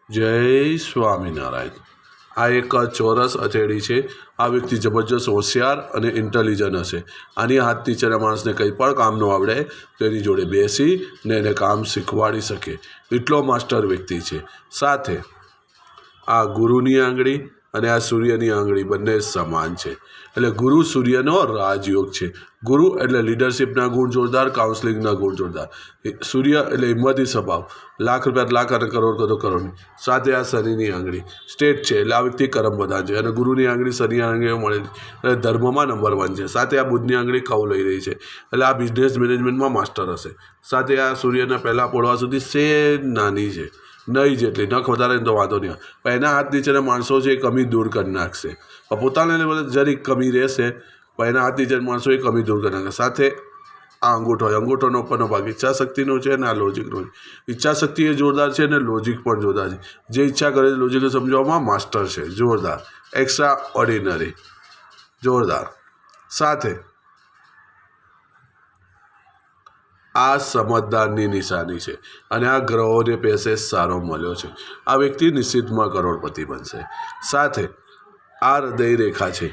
જય સ્વામિનારાયણ। આ એક ચોરસ હથેળી છે। આ વ્યક્તિ જબરજસ્ત હોશિયાર અને ઇન્ટેલિજન્ટ હશે। આની હાથ નીચેના માણસને કંઈ પણ કામ ન આવડે તો એની જોડે બેસીને એને કામ શીખવાડી શકે એટલો માસ્ટર વ્યક્તિ છે। સાથે આ ગુરુની આંગળી અને આ સૂર્યની આંગળી બંને સમાન છે, એટલે ગુરુ સૂર્યનો રાજયોગ છે। ગુરુ એટલે લીડરશિપના ગુણ જોરદાર, કાઉન્સલિંગના ગુણ જોરદાર। સૂર્ય એટલે હિંમતી સ્વભાવ, લાખ રૂપિયા લાખ અને કરોડ કરો કરોડ। સાથે આ શનિની આંગળી સ્ટેટ છે, એટલે આ વ્યક્તિ કરમ બધા છે। અને ગુરુની આંગળી શનિ આંગળીઓ મળેલી એટલે ધર્મમાં નંબર 1 છે। સાથે આ બુધની આંગળી ખવ લઈ રહી છે, એટલે આ બિઝનેસ મેનેજમેન્ટમાં માસ્ટર હશે। સાથે આ સૂર્યના પહેલાં પોળવા સુધી સેજ નાની છે, નહીં જેટલી, નખ વધારે તો વાંધો નહીં, પણ એના હાથ નીચેના માણસો છે એ કમી દૂર કરી નાખશે। પોતાના લેવલે જરીક કમી રહેશે, પણ એના હાથ નીચેના માણસો એ કમી દૂર કરી નાખશે। સાથે આ અંગૂઠો, અંગૂઠોનો ઉપરનો ભાગ ઈચ્છાશક્તિનો છે અને આ લોજિકનો છે। ઈચ્છાશક્તિ એ જોરદાર છે અને લોજિક પણ જોરદાર છે। જે ઈચ્છા કરે છે લોજિક સમજાવવામાં માસ્ટર છે, જોરદાર, એક્સ્ટ્રા ઓર્ડિનરી, જોરદાર। સાથે આ સમજદારની નિશાની છે અને આ ગ્રહોને પેસેજ સારો મળ્યો છે। આ વ્યક્તિ નિશ્ચિતમાં કરોડપતિ બનશે। સાથે આ હૃદય રેખા છે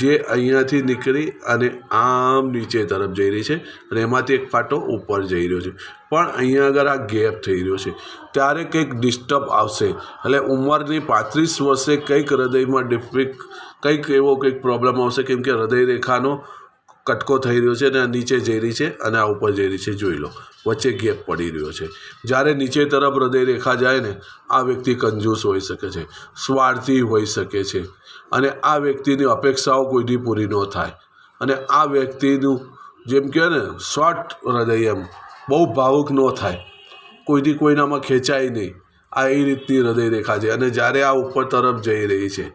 જે અહીંયાથી નીકળી અને આમ નીચે તરફ જઈ રહી છે અને એમાંથી એક ફાટો ઉપર જઈ રહ્યો છે, પણ અહીંયા આગળ આ ગેપ થઈ રહ્યો છે ત્યારે કંઈક ડિસ્ટર્બ આવશે। એટલે ઉંમરની 35 વર્ષે કંઈક હૃદયમાં કંઈક એવો કંઈક પ્રોબ્લેમ આવશે, કેમ કે હૃદય રેખાનો કટકો થઈ રહ્યો છે અને આ નીચે જઈ રહી છે અને આ ઉપર જઈ રહી છે। જોઈ લો, વચ્ચે ગેપ પડી રહ્યો છે। જ્યારે નીચે તરફ હૃદય રેખા જાય ને, આ વ્યક્તિ કંજૂસ હોઈ શકે છે, સ્વાર્થી હોઈ શકે છે અને આ વ્યક્તિની અપેક્ષાઓ કોઈથી પૂરી ન થાય। અને આ વ્યક્તિનું જેમ કહેવાય ને શોર્ટ હૃદય, એમ બહુ ભાવુક ન થાય, કોઈથી કોઈનામાં ખેંચાય નહીં, આ એ રીતની હૃદય રેખા છે। અને જ્યારે આ ઉપર તરફ જઈ રહી છે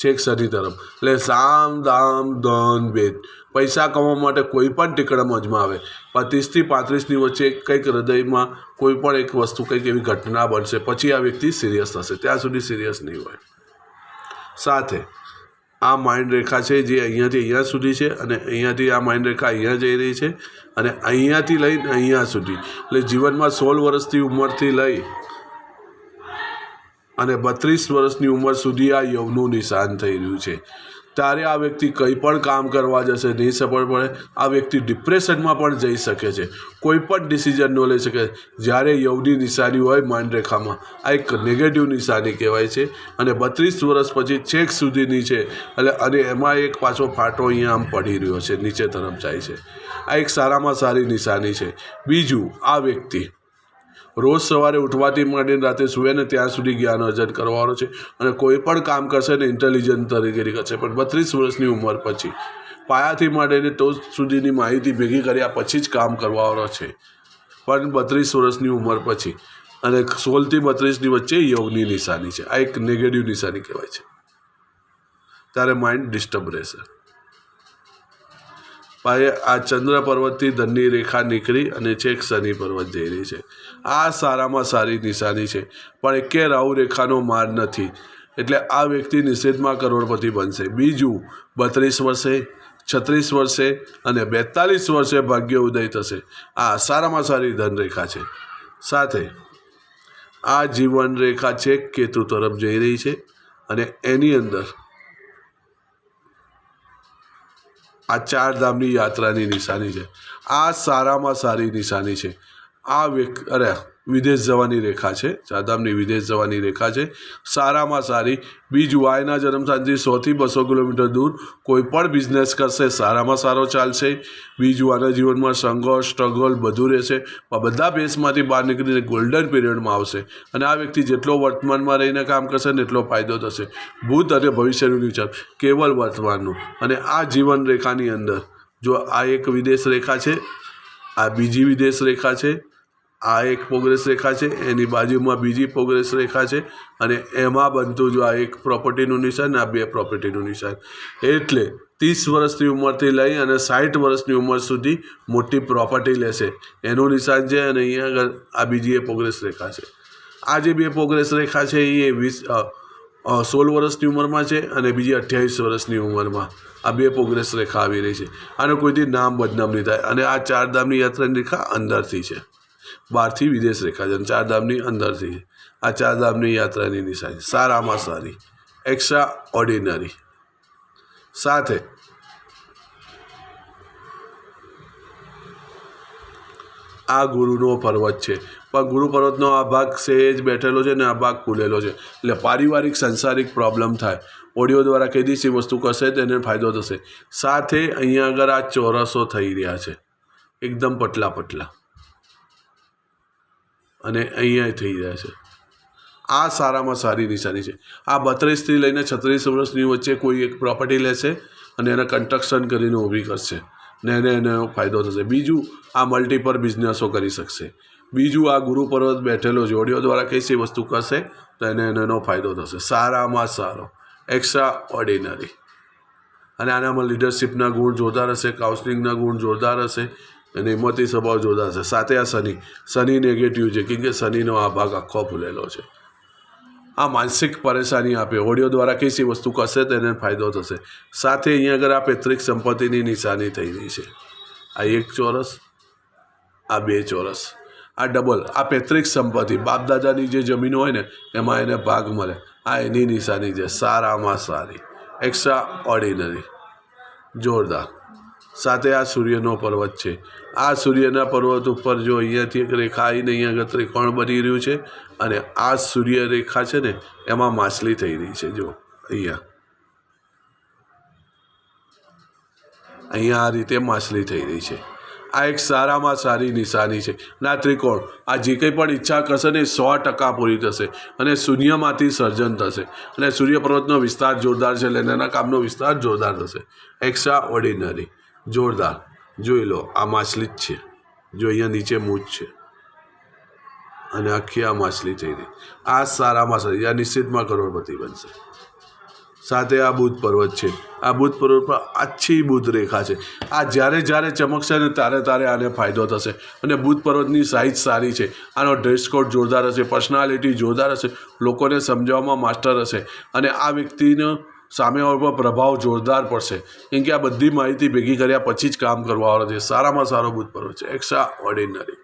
છેક શનિ તરફ, એટલે સામ દામ ધન ભેદ, પૈસા કમાવા માટે કોઈ પણ ટીકડમ અજમાવે, પણ 30થી 35ની વચ્ચે કંઈક હૃદયમાં કોઈ પણ એક વસ્તુ કંઈક એવી ઘટના બનશે, પછી આ વ્યક્તિ સિરિયસ થશે, ત્યાં સુધી સિરિયસ નહીં હોય। સાથે આ માઇન્ડ રેખા છે જે અહીંયાથી અહીંયા સુધી છે અને અહીંયાથી આ માઇન્ડ રેખા અહીંયા જઈ રહી છે અને અહીંયાથી લઈને અહીંયા સુધી, એટલે જીવનમાં 16 વર્ષની ઉંમરથી લઈ અને 32 વર્ષની ઉંમર સુધી આ યવનું નિશાન થઈ રહ્યું છે। ત્યારે આ વ્યક્તિ કંઈ પણ કામ કરવા જશે નહીં સફળ પડે, આ વ્યક્તિ ડિપ્રેશનમાં પણ જઈ શકે છે, કોઈ પણ ડિસિઝન ન લઈ શકે। જ્યારે યવની નિશાની હોય માઇન્ડ રેખામાં, આ એક નેગેટિવ નિશાની કહેવાય છે અને 32 વર્ષ પછી છેક સુધીની છે, એટલે અને એમાં એક પાછો ફાટો અહીંયા આમ પડી રહ્યો છે, નીચે તરફ જાય છે, આ એક સારામાં સારી નિશાની છે। બીજું, આ વ્યક્તિ રોજ સવારે ઉઠવાથી માંડીને રાતે સૂવે ને ત્યાં સુધી જ્ઞાન અર્જન કરવાનો છે અને કોઈ પણ કામ કરશે ને ઇન્ટેલિજન્ટ તરીકે કરશે, પણ 32 વર્ષની ઉંમર પછી પાયાથી માંડીને તો સુધીની માહિતી ભેગી કર્યા પછી જ કામ કરવાનો છે, પણ 32 વર્ષની ઉંમર પછી, અને 16 થી 32ની વચ્ચે યવની નિશાની છે, આ એક નેગેટિવ નિશાની કહેવાય છે। ત્યારે માઇન્ડ ડિસ્ટર્બ રહેશે। આ ચંદ્ર પર્વતથી ધનની રેખા નીકળી અને છેક શનિ પર્વત જઈ રહી છે, આ સારામાં સારી નિશાની છે, પણ એકે રાહુ રેખાનો માર નથી, એટલે આ વ્યક્તિ નિષેધમાં કરોડપતિ બનશે। બીજું, 32 વર્ષે, 36 વર્ષે અને 42 વર્ષે ભાગ્ય ઉદય થશે, આ સારામાં સારી ધન રેખા છે। સાથે આ જીવન રેખા છેક કેતુ તરફ જઈ રહી છે અને એની અંદર આ 4 ધામની યાત્રાની નિશાની છે, આ સારામાં સારી નિશાની છે। આ વિદેશ જવાની રેખા છે, 4 ધામની વિદેશ જવાની રેખા છે, સારામાં સારી। બીજું, આયના જન્મસ્થાનથી 100 થી 200 કિલોમીટર દૂર કોઈ પણ બિઝનેસ કરશે, સારામાં સારો ચાલશે। બીજું, આના જીવનમાં સંઘર્ષ, સ્ટ્રગલ બધું રહેશે, પણ બધા બેસમાંથી બહાર નીકળીને ગોલ્ડન પીરિયડમાં આવશે અને આ વ્યક્તિ જેટલો વર્તમાનમાં રહીને કામ કરશે ને એટલો ફાયદો થશે। ભૂત અને ભવિષ્યનું વિચાર, કેવલ વર્તમાનનું। અને આ જીવન રેખાની અંદર જો આ એક વિદેશ રેખા છે, આ બીજી વિદેશ રેખા છે, આ એક પ્રોગ્રેસ રેખા છે, એની બાજુમાં બીજી પ્રોગ્રેસ રેખા છે અને એમાં બનતું જો આ એક પ્રોપર્ટીનું નિશાન, આ 2 પ્રોપર્ટીનું નિશાન, એટલે 30 વર્ષની ઉંમરથી લઈ અને 60 વર્ષની ઉંમર સુધી મોટી પ્રોપર્ટી લેશે, એનું નિશાન છે। અને અહીંયા આગળ આ બીજી એ પ્રોગ્રેસ રેખા છે। આ જે 2 પ્રોગ્રેસ રેખા છે એ 16 વર્ષની ઉંમરમાં છે અને બીજી 28 વર્ષની ઉંમરમાં આ 2 પ્રોગ્રેસ રેખા આવી રહી છે। આને કોઈથી નામ બદનામ નહીં થાય। અને આ 4 ધામની યાત્રાની રેખા અંદરથી છે, બહારથી વિદેશ રેખા છે અને 4 ધામની અંદરથી, આ ચારધામની યાત્રાની નિશાની સારામાં સારી, એક્સ્ટ્રા ઓર્ડિનરી. સાથે આ ગુરુનો પર્વત છે, પણ ગુરુ પર્વતનો આ ભાગ સહેજ બેઠેલો છે ને આ ભાગ ખુલેલો છે, એટલે પારિવારિક સંસારિક પ્રોબ્લેમ થાય. ઓડિયો દ્વારા કઈ દિવસ એ વસ્તુ કરશે તેને ફાયદો થશે. સાથે અહીંયા આગળ આ ચોરસો થઈ રહ્યા છે, એકદમ પતલા પતલા, અને અહીંયા થઈ રહ્યા છે. આ સારામાં સારી નિશાની છે. આ 32થી લઈને 36 વર્ષની વચ્ચે કોઈ એક પ્રોપર્ટી લેશે અને એને કન્સ્ટ્રક્શન કરીને ઊભી કરશે ને એનો ફાયદો થશે. બીજું, આ મલ્ટીપલ બિઝનેસો કરી શકશે. બીજું, આ ગુરુ પર્વત બેઠેલો છે, ઓડિયો દ્વારા કઈ સી વસ્તુ કરશે તો એનો ફાયદો થશે. સારામાં સારો, એક્સ્ટ્રા ઓર્ડિનરી. અને આનામાં લીડરશિપના ગુણ જોરદાર હશે, કાઉન્સલિંગના ગુણ જોરદાર હશે, અને હિંમતી સ્વભાવ જોરદાર હશે. સાથે આ શનિ નેગેટિવ છે, કેમ કે શનિનો આ ભાગ આખો ફૂલેલો છે. આ માનસિક પરેશાની આપે, ઓડિયો દ્વારા કઈ સી વસ્તુ કરશે તો એને ફાયદો થશે. સાથે અહીંયા આગળ આ પૈતૃક સંપત્તિની નિશાની થઈ રહી છે. આ એક ચોરસ, આ બે ચોરસ, આ ડબલ. આ પૈતૃક સંપત્તિ, બાપ દાદાની જે જમીન હોય ને એમાં એને ભાગ મળે, આ એની નિશાની છે. સારામાં સારી, એક્સ્ટ્રા ઓર્ડિનરી, જોરદાર. સાથે આ સૂર્યનો પર્વત છે. આ સૂર્યના પર્વત ઉપર જો અહીંયાથી એક રેખા આવીને અહીંયા આગળ ત્રિકોણ બની રહ્યું છે, અને આ સૂર્ય રેખા છે ને એમાં માછલી થઈ રહી છે. જો અહીંયા આ રીતે માછલી થઈ રહી છે. આ એક સારામાં સારી નિશાની છે. ના ત્રિકોણ, આ જે કંઈ પણ ઈચ્છા કરશે ને 100% પૂરી થશે, અને શૂન્યમાંથી સર્જન થશે. અને સૂર્ય પર્વતનો વિસ્તાર જોરદાર છે, એટલે એના કામનો વિસ્તાર જોરદાર થશે. એક્સ્ટ્રા ઓર્ડિનરી, જોરદાર. જોઈ લો, આ માછલી જ છે. જો અહીંયા નીચે મૂછ છે, અને આખી આ માછલી થઈ રહી. આ સારામાં સારી, આ નિશ્ચિતમાં કરોડપતિ બનશે. સાથે આ બુધ પર્વત છે. આ બુધ પર્વત પર આછી બુધ રેખા છે. આ જ્યારે ચમકશે ને ત્યારે આને ફાયદો થશે. અને બુધ પર્વતની સાઇઝ સારી છે. આનો ડ્રેસ કોડ જોરદાર હશે, પર્સનાલિટી જોરદાર હશે, લોકોને સમજાવવામાં માસ્ટર હશે, અને આ વ્યક્તિનો સામેવાળા પર પ્રભાવ જોરદાર પડશે, કેમ કે આ બધી માહિતી ભેગી કર્યા પછી જ કામ કરવાવાળો છે. સારામાં સારો બુધ પર્વત છે, એક્સ્ટ્રા ઓર્ડિનરી.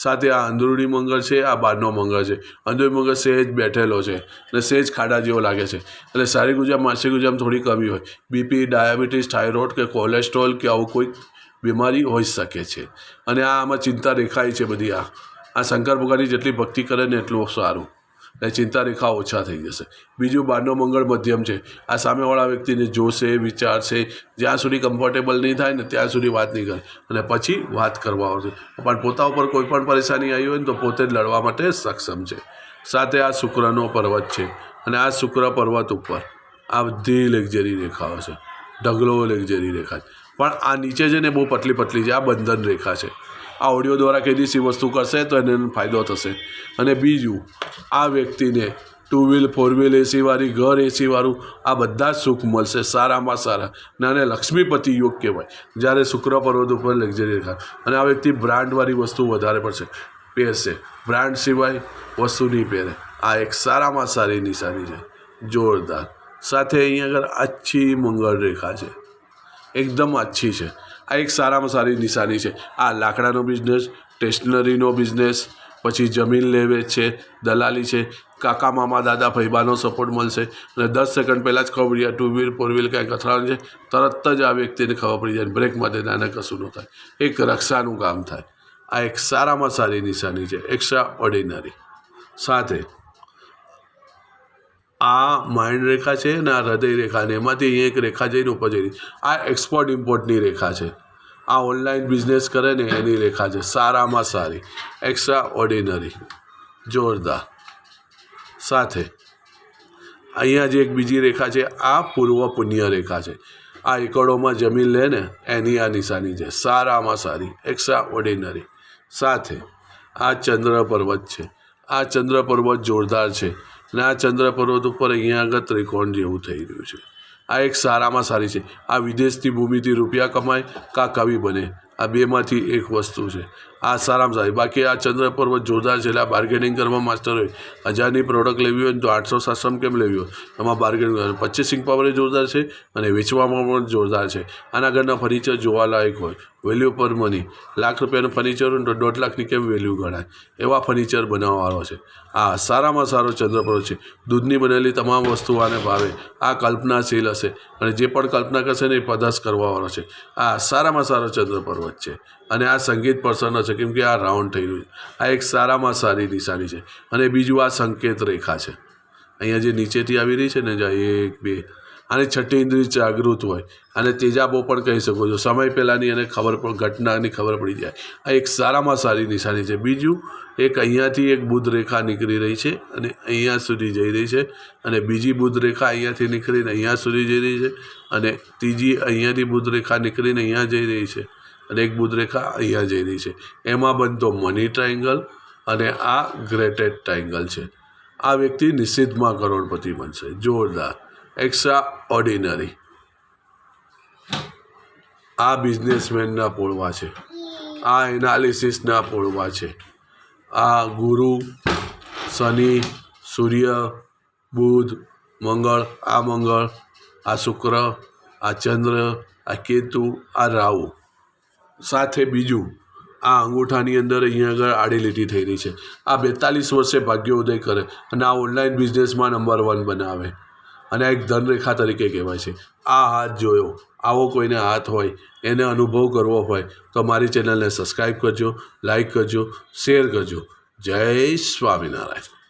સાથે આ અંદરૂની મંગળ છે, આ બહારનો મંગળ છે. અંદરૂની મંગળ સહેજ બેઠેલો છે અને સહેજ ખાડા જેવો લાગે છે, એટલે શારીરિક ઉર્જા માનસિક ઉર્જામાં થોડી કમી હોય. બીપી, ડાયાબિટીસ, થાઇરોઇડ કે કોલેસ્ટ્રોલ કે આવું કોઈ બીમારી હોઈ શકે છે. અને આમાં ચિંતા રેખાય છે બધી. આ શંકર ભગવાનની જેટલી ભક્તિ કરે ને એટલું સારું, એટલે ચિંતા રેખા ઓછા થઈ જશે. બીજું, બહારનો મંગળ મધ્યમ છે. આ સામેવાળા વ્યક્તિને જોશે, વિચારશે, જ્યાં સુધી કમ્ફર્ટેબલ નહીં થાય ને ત્યાં સુધી વાત નહીં કરે, અને પછી વાત કરવા આવશે. પણ પોતા ઉપર કોઈ પણ પરેશાની આવી હોય ને તો પોતે જ લડવા માટે સક્ષમ છે. સાથે આ શુક્રનો પર્વત છે, અને આ શુક્ર પર્વત ઉપર આ બધી લક્ઝરી રેખાઓ છે, ઢગલો લક્ઝરી રેખા છે. પણ આ નીચે છે ને બહુ પતલી પતલી છે, આ બંધન રેખા છે. આ ઓડિયો દ્વારા કઈ દિવસ વસ્તુ કરશે તો એને ફાયદો થશે. અને બીજું, આ વ્યક્તિને 2 વ્હીલ 4 વ્હીલ એસીવાળી, ઘર એસીવાળું, આ બધા જ સુખ મળશે. સારામાં સારા, અને આને લક્ષ્મીપતિ યોગ કહેવાય, જ્યારે શુક્ર પર્વત ઉપર લક્ઝરી રેખા. અને આ વ્યક્તિ બ્રાન્ડવાળી વસ્તુ વધારે પડશે, પહેરશે. બ્રાન્ડ સિવાય વસ્તુ નહીં પહેરે. આ એક સારામાં સારી નિશાની છે, જોરદાર. સાથે અહીંયા આગળ આછી મંગળ રેખા છે, એકદમ આછી છે. આ એક સારામાં સારી નિશાની છે. આ લાકડાનો બિઝનેસ, સ્ટેશનરીનો બિઝનેસ, પછી જમીન લેવે છે, દલાલી છે, કાકા મામા દાદા ભાઈબાનો સપોર્ટ મળશે. અને 10 સેકન્ડ પહેલાં જ ખબર પડી જાય 2 વ્હીલ 4 વ્હીલ ક્યાંક અથડાવાનું છે, તરત જ આ વ્યક્તિને ખબર પડી જાય, બ્રેક માટે નાને કશું ન થાય, એક રક્ષાનું કામ થાય. આ એક સારામાં સારી નિશાની છે, એક્સ્ટ્રા ઓર્ડિનરી. સાથે આ માઇન્ડ રેખા છે ને આ હૃદય રેખા, ને એમાંથી અહીંયા એક રેખા જઈને ઉપર જઈ રહી. આ એક્સપોર્ટ ઇમ્પોર્ટની રેખા છે. આ ઓનલાઈન બિઝનેસ કરે ને એની રેખા છે. સારામાં સારી, એક્સ્ટ્રા ઓર્ડિનરી, જોરદાર. સાથે અહીંયા જે એક બીજી રેખા છે, આ પૂર્વ પુણ્ય રેખા છે. આ એકડોમાં જમીન લે ને એની આ નિશાની છે. સારામાં સારી, એક્સ્ટ્રા ઓર્ડિનરી. સાથે આ ચંદ્ર પર્વત છે. આ ચંદ્ર પર્વત જોરદાર છે, અને આ ચંદ્ર પર્વત ઉપર અહીંયા આગળ ત્રિકોણ જેવું થઈ રહ્યું છે. આ એક સારામાં સારી છે. આ વિદેશથી ભૂમિથી રૂપિયા કમાય કા કવિ બને, આ બેમાંથી એક વસ્તુ છે. આ સારામાં સારી. બાકી આ ચંદ્ર પર્વત જોરદાર છે, એટલે આ બાર્ગેનિંગ કરવા માસ્ટર હોય. 1000ની પ્રોડક્ટ લેવી હોય ને તો 800-700 કેમ લેવી હોય, એમાં બાર્ગેનિંગ કરવાનું. પર્ચેસિંગ પાવર જોરદાર છે, અને વેચવામાં પણ જોરદાર છે. આના ઘરના ફર્નિચર જોવાલાયક હોય. વેલ્યુ પર મની, લાખ રૂપિયાનું ફર્નિચર હોય તો 1.5 લાખની કેમ વેલ્યુ ગણાય, એવા ફર્નિચર બનાવવાવાળો છે. આ સારામાં સારો ચંદ્રપર્વત છે. દૂધની બનેલી તમામ વસ્તુ આને ભાવે. આ કલ્પનાશીલ હશે અને જે પણ કલ્પના કરશે ને એ પદાર્થ કરવાવાળો છે. આ સારામાં સારો ચંદ્રપર્વત છે અને આ સંગીત પ્રસન્ન છે, કેમ કે આ રાઉન્ડ થઈ રહ્યું છે. આ એક સારામાં સારી નિશાની છે. અને બીજું આ સંકેત રેખા છે, અહીંયા જે નીચેથી આવી રહી છે ને, જ્યાં 1 2, આની છઠ્ઠી ઇન્દ્રિય જાગૃત હોય અને તેજાબો પણ કહી શકો છો. સમય પહેલાંની એને ખબર પણ ઘટનાની ખબર પડી જાય. આ એક સારામાં સારી નિશાની છે. બીજું એક અહીંયાથી એક બુધ રેખા નીકળી રહી છે અને અહીંયા સુધી જઈ રહી છે, અને બીજી બુધ રેખા અહીંયાથી નીકળીને અહીંયા સુધી જઈ રહી છે, અને ત્રીજી અહીંયાથી બુધ રેખા નીકળીને અહીંયા જઈ રહી છે, અને એક બુધ રેખા અહીંયા જઈ રહી છે. એમાં બનતો મની ટ્રાયંગલ અને આ ગ્રેટેડ ટ્રાયંગલ છે. આ વ્યક્તિ નિશ્ચિતમાં કરોડપતિ બનશે. જોરદાર, એક્સ્ટ્રા ઓર્ડિનરી. આ બિઝનેસમેનના પોળવા છે. આ એનાલિસિસના પોળવા છે. આ ગુરુ, શનિ, સૂર્ય, બુધ, મંગળ, આ શુક્ર, આ ચંદ્ર, આ કેતુ, આ રાહુ, સાથે બીજું આ અંગૂઠાની અંદર અહીંયા આગળ આડી લીટી થઈ રહી છે. આ 42 વર્ષે ભાગ્યોદય કરે અને આ ઓનલાઈન બિઝનેસમાં નંબર 1 બનાવે, અને આ એક ધનરેખા તરીકે કહેવાય છે. આ હાથ જોયો, આવો કોઈને હાથ હોય, એને અનુભવ કરવો હોય તો મારી ચેનલને સબસ્ક્રાઈબ કરજો, લાઈક કરજો, શેર કરજો. જય સ્વામિનારાયણ.